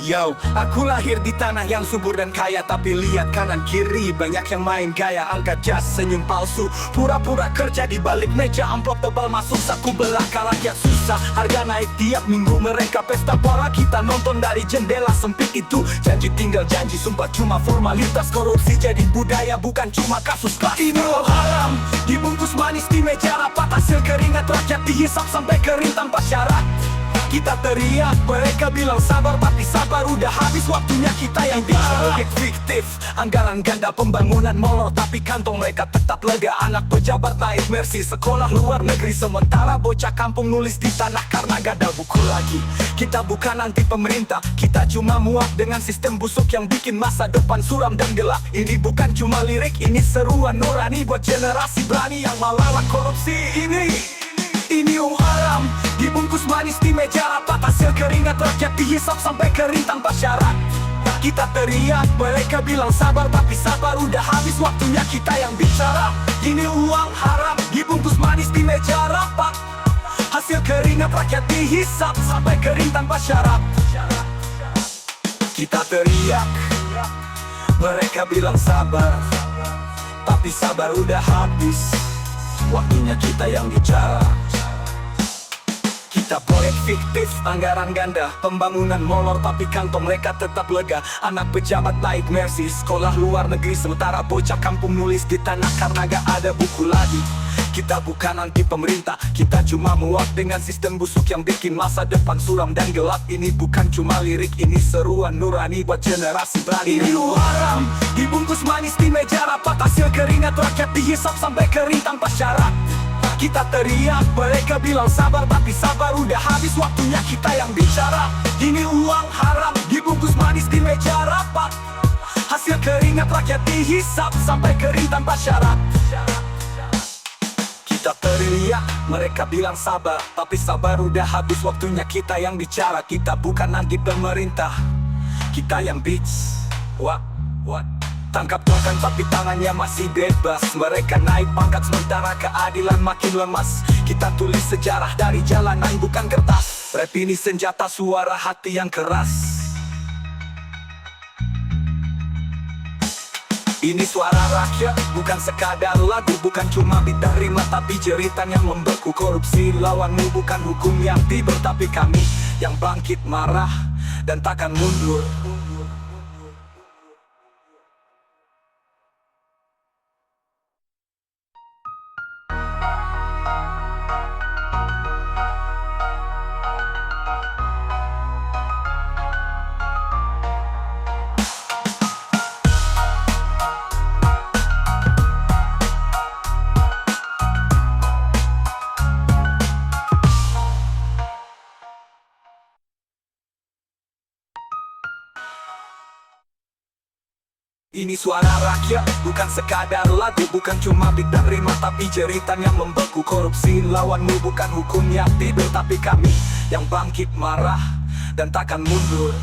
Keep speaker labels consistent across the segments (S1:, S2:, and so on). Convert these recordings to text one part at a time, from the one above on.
S1: Yo, aku lahir di tanah yang subur dan kaya, tapi lihat kanan kiri banyak yang main gaya. Angkat jas, senyum palsu, pura-pura kerja di balik meja. Amplop tebal masuk saku belaka, rakyat susah. Harga naik tiap minggu, mereka pesta bola, kita nonton dari jendela sempit itu. Janji tinggal janji, sumpah cuma formalitas. Korupsi jadi budaya, bukan cuma kasus kelas. Ini loh haram, dibungkus manis di meja rapat. Hasil keringat rakyat dihisap sampai kering tanpa syarat. Kita teriak, mereka bilang sabar, tapi sabar udah habis, waktunya kita yang bicara. Proyek fiktif, anggaran ganda pembangunan molor, tapi kantong mereka tetap lega. Anak pejabat naik Mercy, sekolah luar negeri, sementara bocah kampung nulis di tanah karena gak ada buku lagi. Kita bukan anti pemerintah, kita cuma muak dengan sistem busuk yang bikin masa depan suram dan gelap. Ini bukan cuma lirik, ini seruan nurani buat generasi berani yang melawan korupsi ini. Ini haram, dibungkus manis di meja rapat. Hasil keringat rakyat dihisap sampai kering tanpa syarat. Kita teriak, mereka bilang sabar, tapi sabar udah habis, waktunya kita yang bicara. Ini uang haram, dibungkus manis di meja rapat. Hasil keringat rakyat dihisap sampai kering tanpa syarat. Kita teriak, mereka bilang sabar, tapi sabar udah habis, waktunya kita yang bicara. Kita proyek fiktif, anggaran ganda, pembangunan molor, tapi kantong mereka tetap lega. Anak pejabat naik Mercy, sekolah luar negeri, sementara bocah kampung nulis di tanah karena gak ada buku lagi. Kita bukan anti pemerintah, kita cuma muak dengan sistem busuk yang bikin masa depan suram dan gelap. Ini bukan cuma lirik, ini seruan nurani buat generasi berani. Ini haram, dibungkus manis di meja rapat. Hasil keringat rakyat dihisap sampai kering tanpa syarat. Kita teriak, mereka bilang sabar, tapi sabar udah habis, waktunya kita yang bicara. Ini uang haram, dibungkus manis di meja rapat. Hasil keringat rakyat dihisap sampai kering tanpa syarat. Kita teriak, mereka bilang sabar, tapi sabar udah habis, waktunya kita yang bicara. Kita bukan anti pemerintah, kita yang bitch. What? Tangkap tuakan tapi tangannya masih bebas. Mereka naik pangkat sementara keadilan makin lemas. Kita tulis sejarah dari jalanan bukan kertas. Rap ini senjata suara hati yang keras. Ini suara rakyat, bukan sekadar lagu. Bukan cuma bidang rima tapi jeritan yang membeku. Korupsi lawanmu bukan hukum yang tiba, tapi kami yang bangkit marah dan takkan mundur. Ini suara rakyat, bukan sekadar lagu. Bukan cuma bidang rima tapi jeritan yang membeku. Korupsi lawanmu bukan hukum yang tiba, tapi kami yang bangkit marah dan takkan mundur.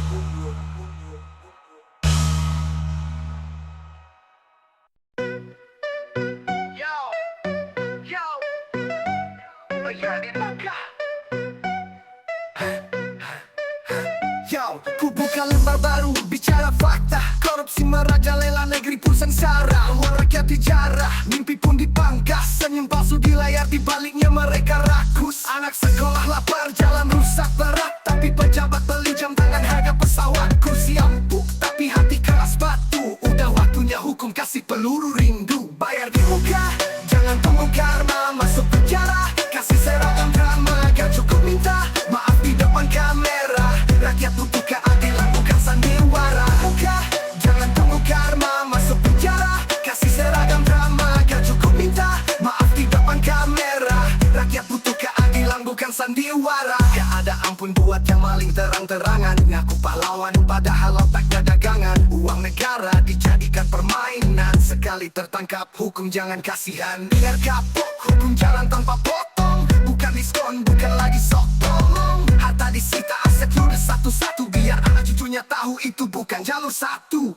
S2: Ku buka lembar baru, bicara fakta. Korupsi merajalela, negeri pun sengsara. Uang rakyat dijarah, mimpi pun dipangkas. Senyum palsu di layar, di baliknya mereka rakus. Anak sekolah lapar, jalan rusak berat, tapi pejabat beli jam tangan harga pesawat. Kursi empuk, tapi hati keras batu. Udah waktunya hukum kasih peluru rindu. Bayar di muka, jangan tunggu karma. Masuk penjara, kasih seragam drama. Gak cukup minta maaf di depan kamera. Rakyat butuh keadilan, bukan sandiwara. Muka, jangan tunggu karma. Masuk penjara, kasih seragam drama. Gak cukup minta maaf di depan kamera. Rakyat butuh keadilan, bukan sandiwara. Gak ada ampun buat yang maling terang-terangan. Ngaku pahlawan padahal otaknya dagangan. Uang negara dijadikan permainan. Sekali tertangkap, hukum jangan kasihan. Dengar kapok, hukum jalan tanpa potong. Bukan diskon, bukan lagi sok tolong. Harta disita, aset ludes satu-satu. Biar anak cucunya tahu itu bukan jalur satu.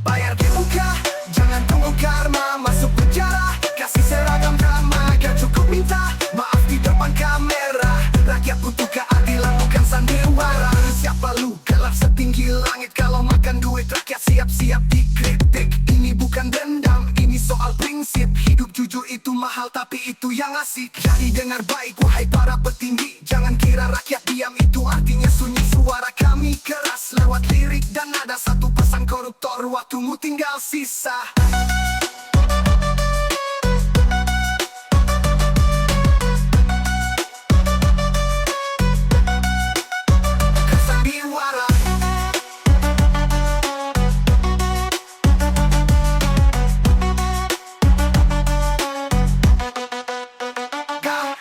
S2: Bayar di muka, jangan tunggu karma. Masuk penjara, kasih seragam drama. Gak cukup minta maaf di depan kamera. Rakyat butuh keadilan, bukan sandiwara. Siapa lu? Gelar setinggi langit. Kalau makan duit rakyat siap-siap dikritik. Ini bukan dendam, ini soal prinsip. Hidup jujur itu mahal tapi itu yang asik. Jadi dengar baik wahai para petinggi, jangan kira rakyat diam itu artinya sunyi. Suara kami keras lewat lirik dan ada satu pesan koruptor, waktumu tinggal sisa. Sandiwara.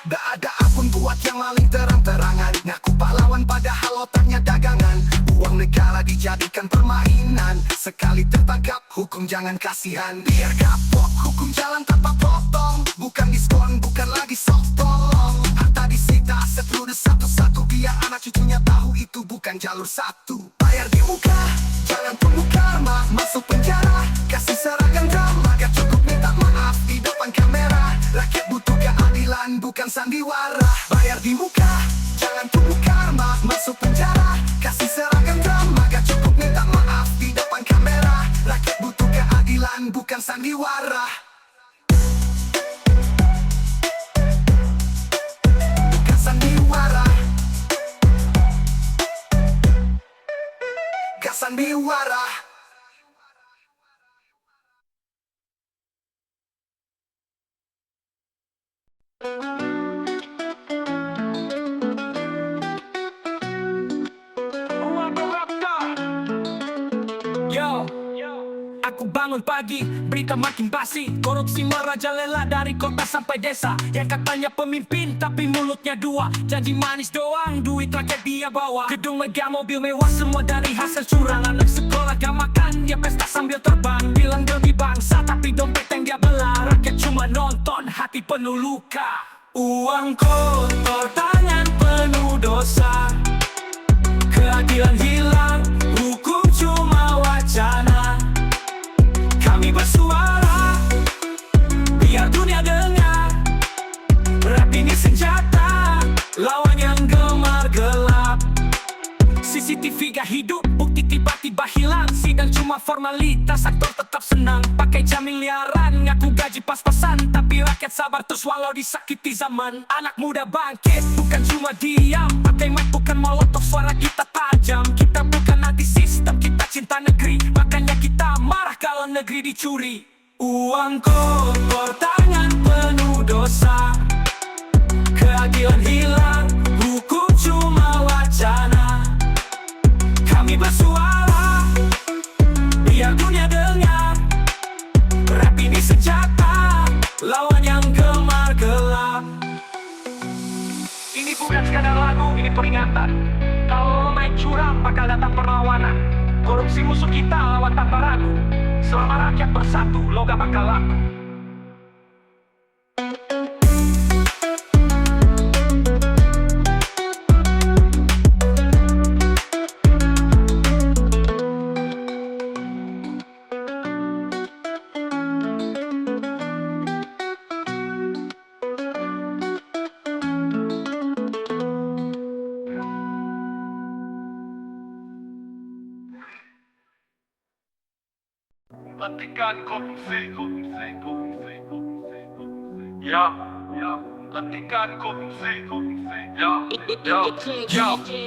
S2: Gak ada akun buat yang maling terang-terangan, ngaku pahlawan padahal otaknya dagangan. Uang negara dijadikan permainan, sekali tertangkap hukum jangan kasihan. Biar kapok, hukum jalan tanpa potong, bukan diskon, bukan lagi soft tolong. Harta disita, aset ludes satu-satu, biar anak cucunya tahu itu bukan jalur satu. Bayar di muka, jangan tunggu karma, masuk penjara, kasih seragam drama. Gak cukup minta maaf di depan kamera, rakyat butuh keadilan bukan sandiwara. Bayar di muka, jangan tunggu karma, masuk penjara, kasih seragam drama. Gak cukup minta maaf di depan kamera, rakyat butuh keadilan bukan sandiwara. Bukan sandiwara. Gak sandiwara.
S1: Yo, aku bangun pagi, berita makin basi. Korupsi merajalela dari kota sampai desa. Yang katanya pemimpin tapi mulutnya dua. Janji manis doang, duit rakyat dia bawa. Gedung megah, mobil mewah, semua dari hasil curang. Anak sekolah gak makan, dia pesta sambil terbang. Bilang demi bangsa tapi dompet yang dia belah. Rakyat cuma nonton, hati penuh luka. Uang kotor, tangan penuh dosa. Keadilan hilang, hukum cuma wacana. Kami bersuara, biar dunia dengar. Rap ini senjata, lawan yang gemar gelap. CCTV gak hidup, bukti tiba-tiba hilang. Sidang cuma formalitas, aktor tetap senang. Pakai jamin liaran, ngaku gaji pas-pasan. Tapi rakyat sabar terus walau disakiti zaman. Anak muda bangkit, bukan cuma diam. Pakai mic bukan molotov, suara kita tajam. Kita bukan anti sistem, kita cinta negeri. Makanya kita marah kalau negeri dicuri. Uang kotor, tangan penuh dosa. Keadilan hilang, hukum cuma wacana. Kami bersuara, biar dunia dengar. Rap ini senjata, lawan yang gemar gelap. Ini bukan sekadar lagu, ini peringatan. Kalau lo main curang, bakal datang perlawanan. Korupsi musuh kita, lawan tanpa ragu. Selama rakyat bersatu, lo gak bakal laku.
S3: Hentikan korupsi, ya, hentikan korupsi,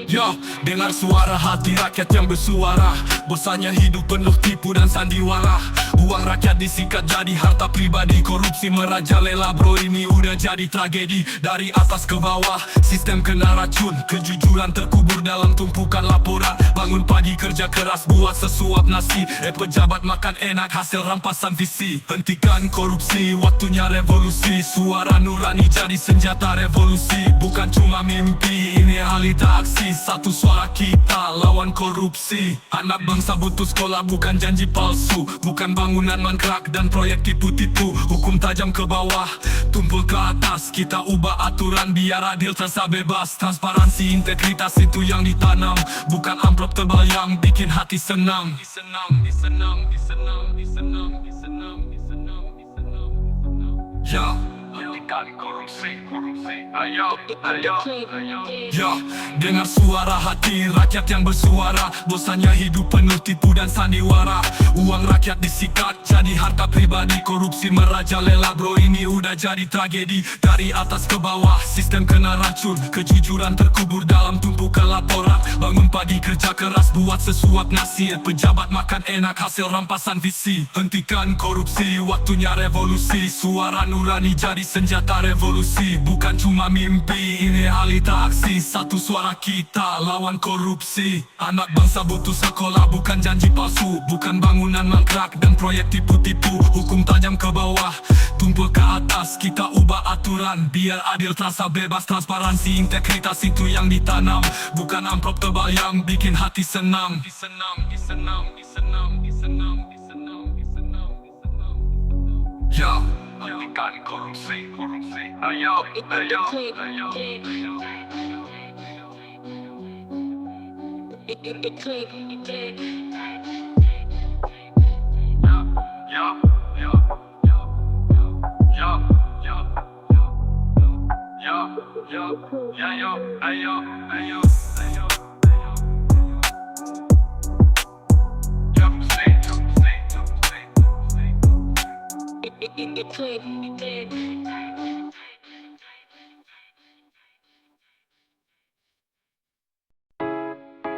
S1: Yo, dengar suara hati rakyat yang bersuara. Bosannya hidup penuh tipu dan sandiwara. Uang rakyat disikat jadi harta pribadi. Korupsi merajalela bro, ini udah jadi tragedi. Dari atas ke bawah, sistem kena racun. Kejujuran terkubur dalam tumpukan laporan. Bangun pagi kerja keras buat sesuap nasi. Pejabat makan enak hasil rampasan visi. Hentikan korupsi, waktunya revolusi. Suara nurani jadi senjata revolusi. Bukan cuma mimpi, ini realita aksi. Satu suara kita lawan korupsi. Anak bangsa butuh sekolah, bukan janji palsu. Bukan bangunan mangkrak dan proyek tipu-tipu. Hukum tajam ke bawah, tumpul ke atas. Kita ubah aturan biar adil terasa bebas. Transparansi, integritas itu yang ditanam. Bukan amplop tebal yang bikin hati senang. Ya,
S3: hentikan korupsi. Ayo, ayo, ayo.
S1: Ya, dengar suara hati rakyat yang bersuara. Bosannya hidup penuh tipu dan sandiwara. Uang rakyat disikat jadi harta pribadi. Korupsi merajalela bro, ini udah jadi tragedi. Dari atas ke bawah, sistem kena racun. Kejujuran terkubur dalam tumpukan laporan. Bangun pagi kerja keras buat sesuap nasi. Pejabat makan enak hasil rampasan visi. Hentikan korupsi, waktunya revolusi. Suara nurani jadi senjata revolusi. Bukan cuma mimpi, ini realita aksi. Satu suara kita lawan korupsi. Anak bangsa butuh sekolah, bukan janji palsu. Bukan bangunan mangkrak dan proyek tipu-tipu. Hukum tajam ke bawah, tumpul ke atas. Kita ubah aturan biar adil, terasa bebas. Transparansi, integritas itu yang ditanam. Bukan amplop tebal yang bikin hati senang.
S3: Ya, hentikan korupsi. Ayo, ayo, ayo. Ya, ya, ya, ya, ya, ya, ya, ya, ya, ayo, ayo, ayo.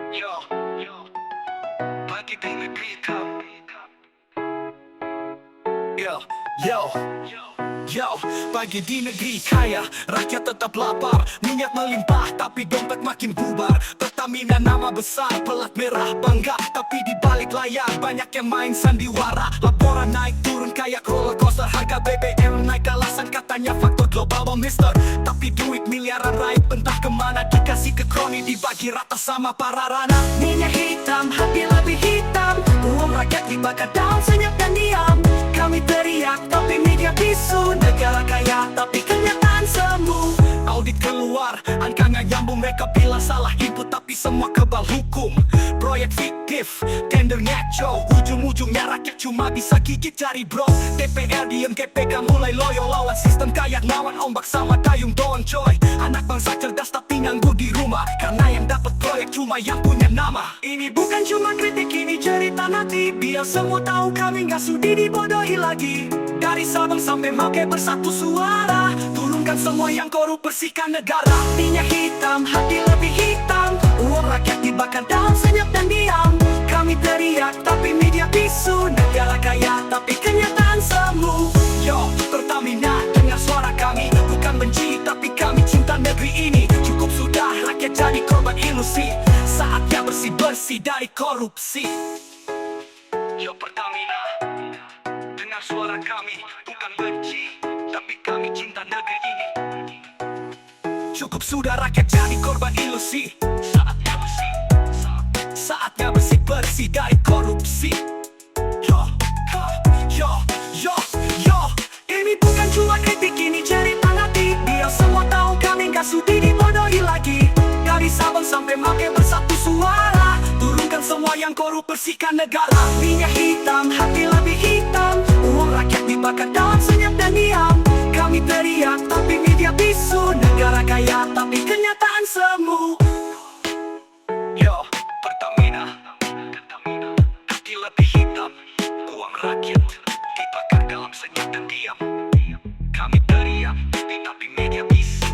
S1: Yo, pagi di negeri kau. Yo, pagi di negeri kaya, rakyat tetap lapar. Minyak melimpah tapi dompet makin bubar. Pertamina nama besar, pelat merah bangga. Tapi di balik layar banyak yang main sandiwara. Laporan naik turun kayak roller coaster. Harga BBM naik alasan katanya faktor global mister. Tapi duit miliaran raib entah kemana. Dikasih ke kroni dibagi rata sama para rana. Minyak hitam, hati lebih hitam. Uang rakyat dibakar daun senyap dan diam. Kami teriak tapi media bisu. Negara kaya tapi kenyataan semu. Audit keluar, angka nggak nyambung. Mereka bilang salah input tapi semua kebal hukum. Proyek fiktif, tender ngaco. Ujung-ujungnya rakyat cuma bisa gigit jari bro. DPR diem, KPK mulai loyo. Lawan sistem kayak lawan ombak sama dayung don coy. Anak bangsa cerdas tapi nganggur di rumah. Karena yang dapat proyek cuma yang punya nama. Ini bukan cuma kritik, ini cerita nanti. Biar semua tahu kami nggak sudi dibodohi lagi. Dari Sabang sampai Merauke bersatu suara. Turunkan semua yang korup, bersihkan negara. Minyak hitam, hati lebih hitam. Uang rakyat dibakar daun senyap dan diam. Kami teriak tapi media bisu. Negara kaya tapi kenyataan semu. Yo, Pertamina dengar suara kami. Bukan benci tapi kami cinta negeri ini. Cukup sudah rakyat jadi korban ilusi. Saatnya bersih-bersih dari korupsi. Yo Pertamina, dengar suara kami. Bukan benci tapi kami cinta negeri ini. Cukup sudah rakyat jadi korban ilusi. Saatnya bersih-bersih dari korupsi. Yo, yo, yo, yo. Ini bukan cuma kritik, ini cerita nanti. Biar semua tahu kami gak sudi dibodohi lagi. Dari Sabang sampai Merauke bersatu suara. Turunkan semua yang korup, bersihkan negara. Minyak hitam, hati lebih hitam. Uang rakyat dibakar daun senyap dan diam. Kami teriak tapi media bisu. Negara kaya tapi kenyataan semu. Yo, Pertamina, hati lebih hitam. Uang rakyat dibakar dalam senyap dan diam. Kami teriak tapi media bisu.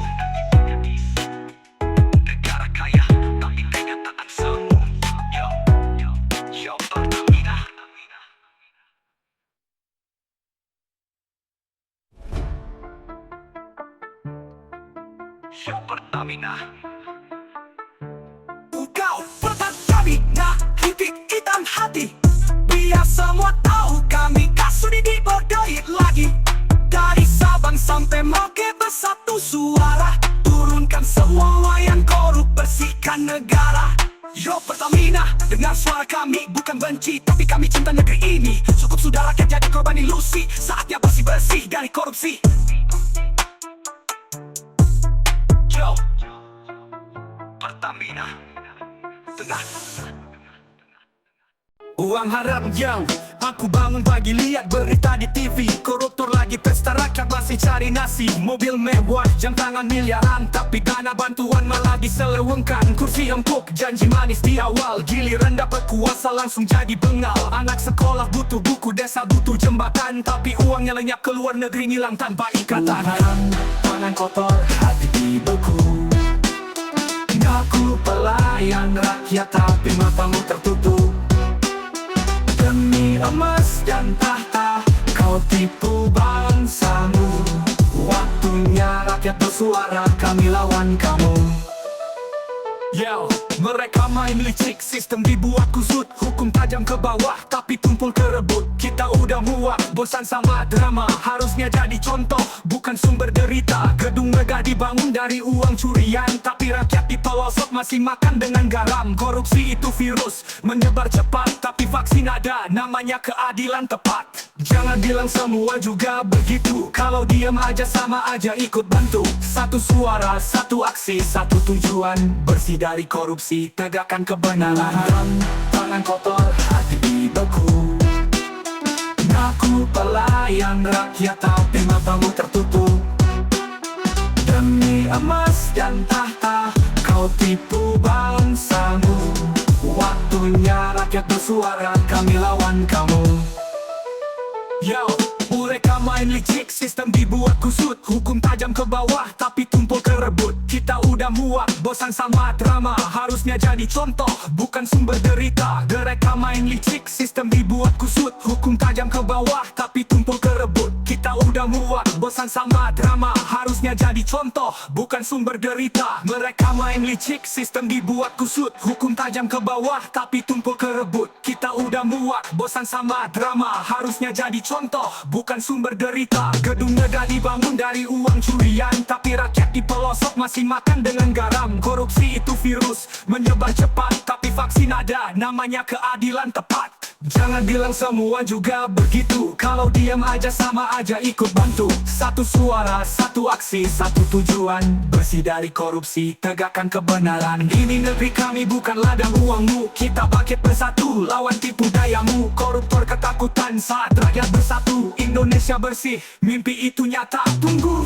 S1: Negara kaya tapi kenyataan semu. Yo Pertamina. Yo Pertamina. Kau Pertamina, kritik hitam hati. Biar semua tahu kami gak sudi dibodohi lagi. Dari Sabang sampai Merauke bersatu suara. Turunkan semua yang korup, bersihkan negara. Yo Pertamina, dengar suara kami. Bukan benci tapi kami cinta negeri ini. Cukup sudah rakyat jadi korban ilusi. Saatnya bersih-bersih dari korupsi. Yo Pertamina, dengar. Yo Pertamina, dengar suara kami. Bukan benci tapi kami cinta negeri ini. Cukup sudah rakyat jadi korban ilusi. Saatnya bersih-bersih dari korupsi. Yo Pertamina. Dengar. Yo Pertamina, dengar suara kami. Bukan benci tapi kami cinta negeri ini. Cukup sudah rakyat jadi korban ilusi. Saatnya bersih-bersih dari korupsi. Yo, yo, yo. Uang haram yang aku bangun pagi lihat berita di TV. Koruptor lagi pesta rakyat masih cari nasi. Mobil mewah jam tangan miliaran, tapi dana bantuan malah diselewengkan. Kursi empuk janji manis di awal, giliran dapat kuasa langsung jadi bengal. Anak sekolah butuh buku, desa butuh jembatan, tapi uangnya lenyap ke luar negeri ngilang tanpa ikatan. Haram, tangan kotor, hati dibeku. Ngaku pelayan rakyat tapi matamu tertutup. Demi emas dan tahta kau tipu bangsamu. Waktunya rakyat bersuara, kami lawan kamu. Yo, mereka main licik, sistem dibuat kusut. Hukum tajam ke bawah, tapi tumpul ke rebut. Kita udah muak, bosan sama drama. Harusnya jadi contoh, bukan sumber derita. Gedung megah dibangun dari uang curian, tapi rakyat di pelosok masih makan dengan garam. Korupsi itu virus, menyebar cepat, tapi vaksin ada, namanya keadilan tepat. Jangan bilang semua juga begitu, kalau diam aja sama aja ikut bantu. Satu suara, satu aksi, satu tujuan, bersih dari korupsi, tegakkan kebenaran. Tangan kotor, hati dibeku. Ngaku pelayan rakyat tapi matamu tertutup. Demi emas dan tahta kau tipu bangsamu. Waktunya rakyat bersuara, kami lawan kamu. Yo, mereka main licik, sistem dibuat kusut. Hukum tajam ke bawah, tapi tumpul ke rebut. Kita udah muak, bosan sama drama. Harusnya jadi contoh, bukan sumber derita. Mereka main licik, sistem dibuat kusut. Hukum tajam ke bawah, tapi tumpul ke rebut. Kita udah muak, bosan sama drama. Harusnya jadi contoh, bukan sumber derita. Mereka main licik, sistem dibuat kusut. Hukum tajam ke bawah, tapi tumpul ke rebut. Kita udah muak, bosan sama drama. Harusnya jadi contoh, bukan sumber derita. Gedung megah dibangun dari uang curian, tapi rakyat di pelosok masih makan dengan garam. Korupsi itu virus, menyebar cepat, tapi vaksin ada, namanya keadilan tepat. Jangan bilang semua juga begitu, kalau diam aja sama aja ikut bantu. Satu suara, satu aksi, satu tujuan, bersih dari korupsi, tegakkan kebenaran. Ini negeri kami bukan ladang uangmu, kita bangkit bersatu, lawan tipu dayamu. Koruptor ketakutan saat rakyat bersatu. Indonesia bersih, mimpi itu nyata, tunggu.